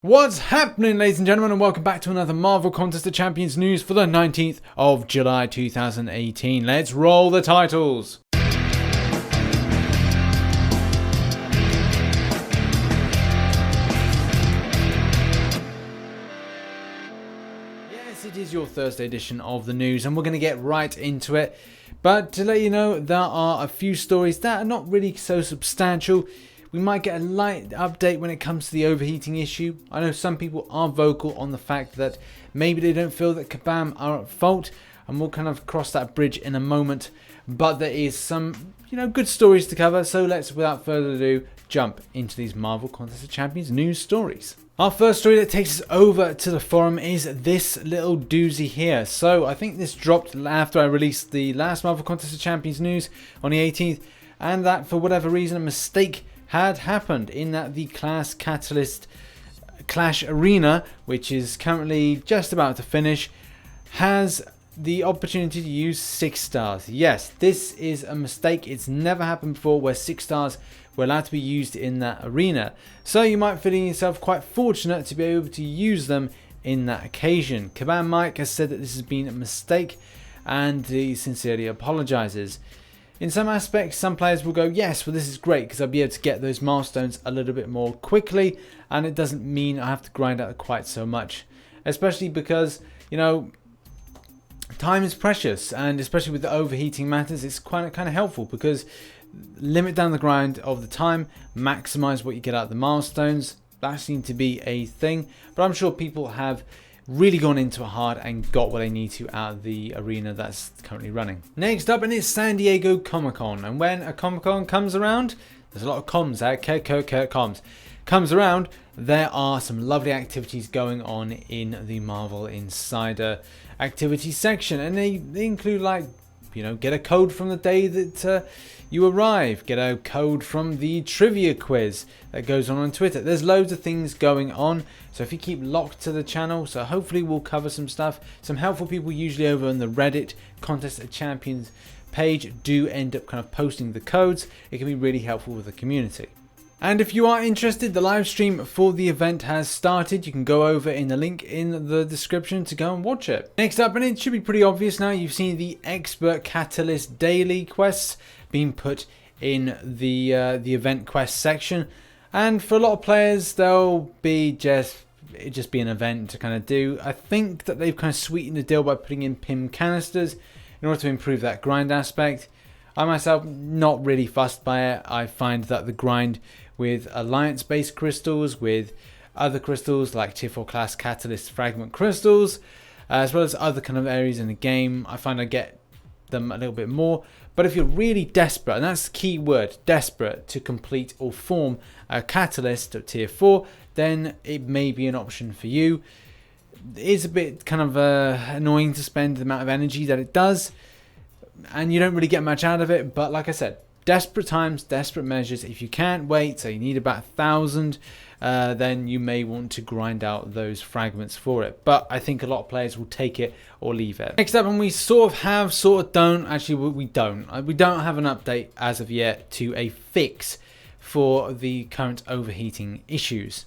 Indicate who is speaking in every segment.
Speaker 1: What's happening, ladies and gentlemen, and welcome back to another Marvel Contest of Champions news for the 19th of July 2018. Let's roll the titles. Yes, it is your Thursday edition of the news, and we're going to get right into it. But to let you know, there are a few stories that are not really so substantial. We might get a light update when it comes to the overheating issue. I know some people are vocal on the fact that maybe they don't feel that Kabam are at fault, and we'll kind of cross that bridge in a moment. But there is some, good stories to cover. So let's, without further ado, jump into these Marvel Contest of Champions news stories. Our first story that takes us over to the forum is this little doozy here. So I think this dropped after I released the last Marvel Contest of Champions news on the 18th, and that for whatever reason a mistake had happened in that the Class Catalyst Clash Arena, which is currently just about to finish, has the opportunity to use 6 stars. Yes, this is a mistake. It's never happened before where 6 stars were allowed to be used in that arena. So you might feel yourself quite fortunate to be able to use them in that occasion. Kabam Mike has said that this has been a mistake and he sincerely apologizes. In some aspects, some players will go, yes, well, this is great because I'll be able to get those milestones a little bit more quickly, and it doesn't mean I have to grind out quite so much. Especially because, time is precious, and especially with the overheating matters, it's kind of helpful because limit down the grind of the time, maximize what you get out of the milestones. That seems to be a thing, but I'm sure people have really gone into it hard and got what they need to out of the arena that's currently running. Next up, and it's San Diego Comic-Con, and when a Comic-Con comes around, there's a lot of comms out, comms comes around, there are some lovely activities going on in the Marvel Insider activity section, and they include get a code from the day that you arrive, get a code from the trivia quiz that goes on Twitter. There's loads of things going on, so if you keep locked to the channel, so hopefully we'll cover some stuff. Some helpful people usually over on the Reddit Contest of Champions page do end up kind of posting the codes. It can be really helpful with the community. And if you are interested, the live stream for the event has started. You can go over in the link in the description to go and watch it. Next up, and it should be pretty obvious now, you've seen the Expert Catalyst daily quests being put in the event quest section. And for a lot of players, they'll be just be an event to kind of do. I think that they've kind of sweetened the deal by putting in PIM canisters in order to improve that grind aspect. I myself, not really fussed by it. I find that the grind with alliance-based crystals, with other crystals like Tier 4 class Catalyst fragment crystals, as well as other kind of areas in the game, I find I get them a little bit more. But if you're really desperate, and that's the key word, desperate, to complete or form a Catalyst at Tier 4, then it may be an option for you. It is a bit kind of annoying to spend the amount of energy that it does, and you don't really get much out of it, but like I said, desperate times, desperate measures. If you can't wait, so you need about 1,000, then you may want to grind out those fragments for it. But I think a lot of players will take it or leave it. Next up, and we sort of have, sort of don't, actually we don't have an update as of yet to a fix for the current overheating issues.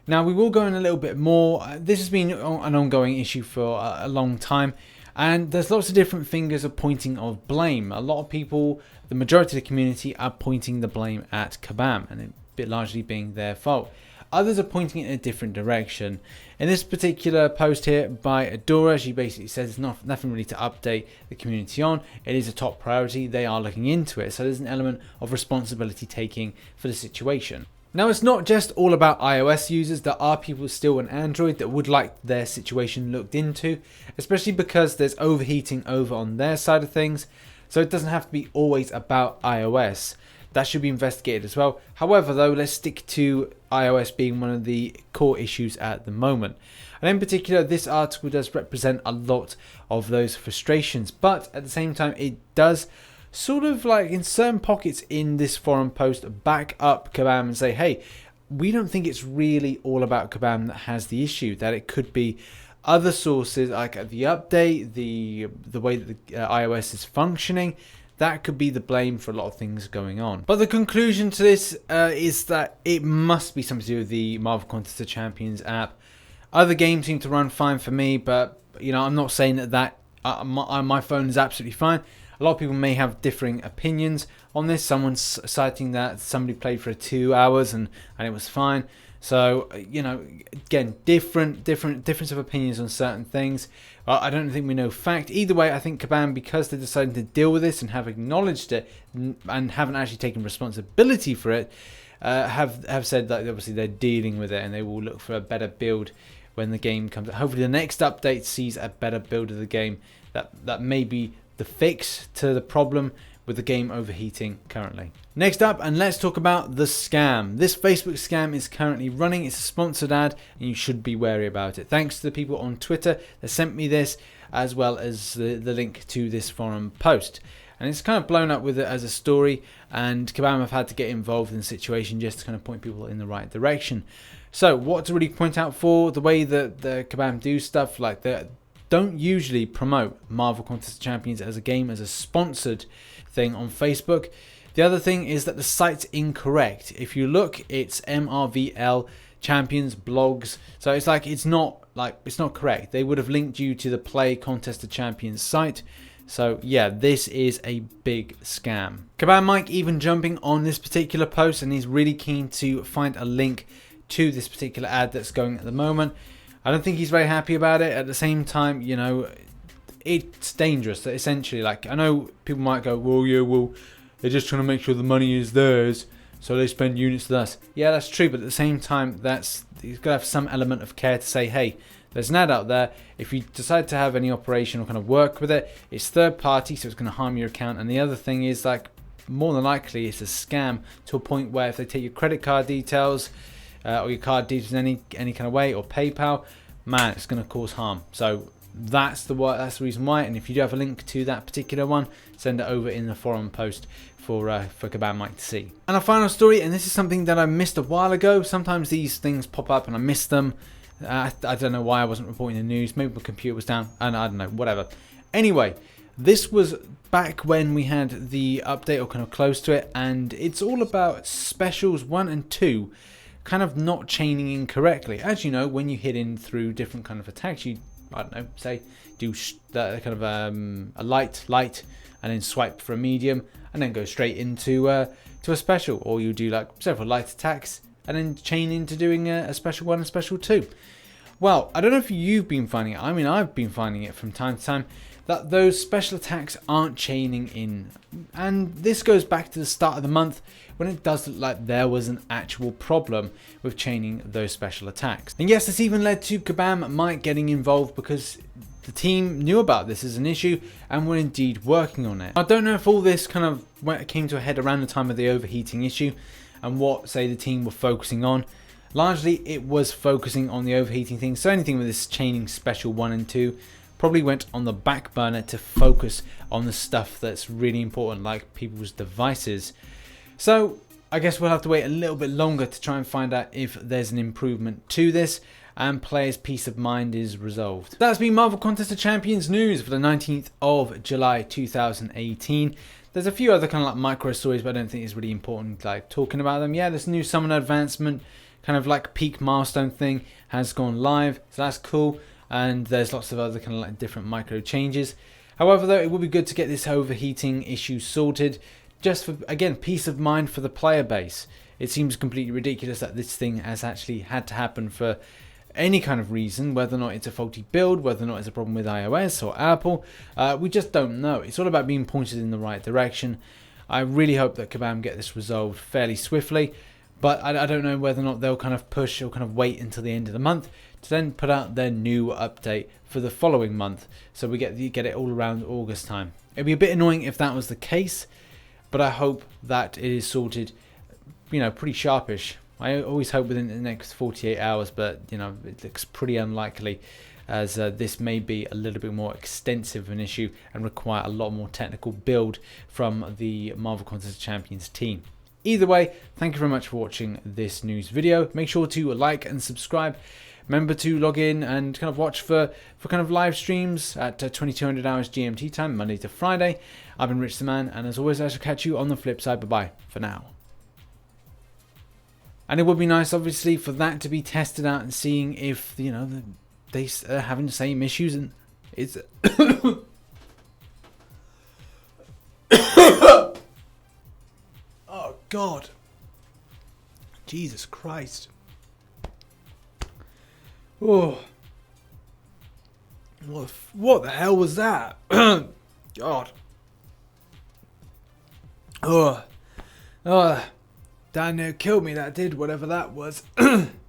Speaker 1: Now we will go in a little bit more. This has been an ongoing issue for a long time. And there's lots of different fingers of pointing of blame. A lot of people, the majority of the community, are pointing the blame at Kabam, and it largely being their fault. Others are pointing it in a different direction. In this particular post here by Adora, she basically says there's nothing really to update the community on. It is a top priority. They are looking into it. So there's an element of responsibility taking for the situation. Now, it's not just all about iOS users. There are people still on Android that would like their situation looked into, especially because there's overheating over on their side of things. So it doesn't have to be always about iOS. That should be investigated as well. However, though, let's stick to iOS being one of the core issues at the moment. And in particular, this article does represent a lot of those frustrations, but at the same time, it does sort of like in certain pockets in this forum post back up Kabam and say, hey, we don't think it's really all about Kabam that has the issue, that it could be other sources like the update, the way that the iOS is functioning, that could be the blame for a lot of things going on. But the conclusion to this is that it must be something to do with the Marvel Contest of Champions app. Other games seem to run fine for me, but I'm not saying that my phone is absolutely fine. A lot of people may have differing opinions on this. Someone's citing that somebody played for 2 hours and it was fine. So, again, difference of opinions on certain things. I don't think we know fact. Either way, I think Kabam, because they decided to deal with this and have acknowledged it and haven't actually taken responsibility for it, have said that obviously they're dealing with it and they will look for a better build when the game comes. Hopefully the next update sees a better build of the game that may be the fix to the problem with the game overheating currently. Next up, and let's talk about the scam. This Facebook scam is currently running. It's a sponsored ad and you should be wary about it. Thanks to the people on Twitter that sent me this, as well as the link to this forum post. And it's kind of blown up with it as a story, and Kabam have had to get involved in the situation just to kind of point people in the right direction. So what to really point out for the way that the Kabam do stuff, like they don't usually promote Marvel Contest of Champions as a game, as a sponsored thing on Facebook. The other thing is that the site's incorrect. If you look, it's MRVL Champions blogs, so it's not correct. They would have linked you to the Play Contest of Champions site. So yeah, this is a big scam. Kabam Mike even jumping on this particular post, and he's really keen to find a link to this particular ad that's going at the moment. I don't think he's very happy about it. At the same time, it's dangerous. Essentially, I know people might go, well, they're just trying to make sure the money is theirs, so they spend units with us. Yeah, that's true, but at the same time, you've got to have some element of care to say, hey, there's an ad out there. If you decide to have any operation or kind of work with it, it's third party, so it's going to harm your account. And the other thing is, more than likely, it's a scam to a point where if they take your credit card details or your card details in any kind of way, or PayPal, man, it's going to cause harm. So that's the reason why. And if you do have a link to that particular one, send it over in the forum post for Kabam Mike to see. And a final story, and this is something that I missed a while ago. Sometimes these things pop up and I miss them. I don't know why I wasn't reporting the news. Maybe my computer was down, and I don't know, whatever. Anyway, this was back when we had the update, or kind of close to it, and it's all about specials 1 and 2 kind of not chaining incorrectly. As you know, when you hit in through different kind of attacks, you, I don't know, say do kind of a light, and then swipe for a medium, and then go straight into to a special, or you do several light attacks and then chain into doing a special 1 and special 2. Well, I don't know if you've been finding it. I mean, I've been finding it from time to time that those special attacks aren't chaining in. And this goes back to the start of the month, when it does look like there was an actual problem with chaining those special attacks. And yes, this even led to Kabam Mike getting involved, because the team knew about this as an issue and were indeed working on it. I don't know if all this kind of came to a head around the time of the overheating issue and what, say, the team were focusing on. Largely, it was focusing on the overheating thing. So anything with this chaining special 1 and 2 probably went on the back burner to focus on the stuff that's really important, like people's devices. So I guess we'll have to wait a little bit longer to try and find out if there's an improvement to this and players' peace of mind is resolved. That's been Marvel Contest of Champions news for the 19th of July 2018. There's a few other kind of micro stories, but I don't think it's really important talking about them. Yeah, this new summon advancement, kind of peak milestone thing, has gone live, so that's cool. And there's lots of other kind of different micro changes. However, though, it would be good to get this overheating issue sorted, just for, again, peace of mind for the player base. It seems completely ridiculous that this thing has actually had to happen for any kind of reason, whether or not it's a faulty build, whether or not it's a problem with iOS or Apple. We just don't know. It's all about being pointed in the right direction. I really hope that Kabam get this resolved fairly swiftly, but I don't know whether or not they'll kind of push or kind of wait until the end of the month to then put out their new update for the following month, so we get it all around August time. It'd be a bit annoying if that was the case, but I hope that it is sorted, pretty sharpish. I always hope within the next 48 hours, but it looks pretty unlikely, as this may be a little bit more extensive of an issue and require a lot more technical build from the Marvel Contest of Champions team. Either way, thank you very much for watching this news video. Make sure to like and subscribe. Remember to log in and kind of watch for kind of live streams at 2200 hours GMT time, Monday to Friday. I've been RichTheMan, and as always, I shall catch you on the flip side. Bye-bye for now. And it would be nice, obviously, for that to be tested out and seeing if, you know, they are having the same issues. And it's... Oh, God. Jesus Christ. Oh. What the hell was that? God. Oh. Oh. That near killed me, that did, whatever that was.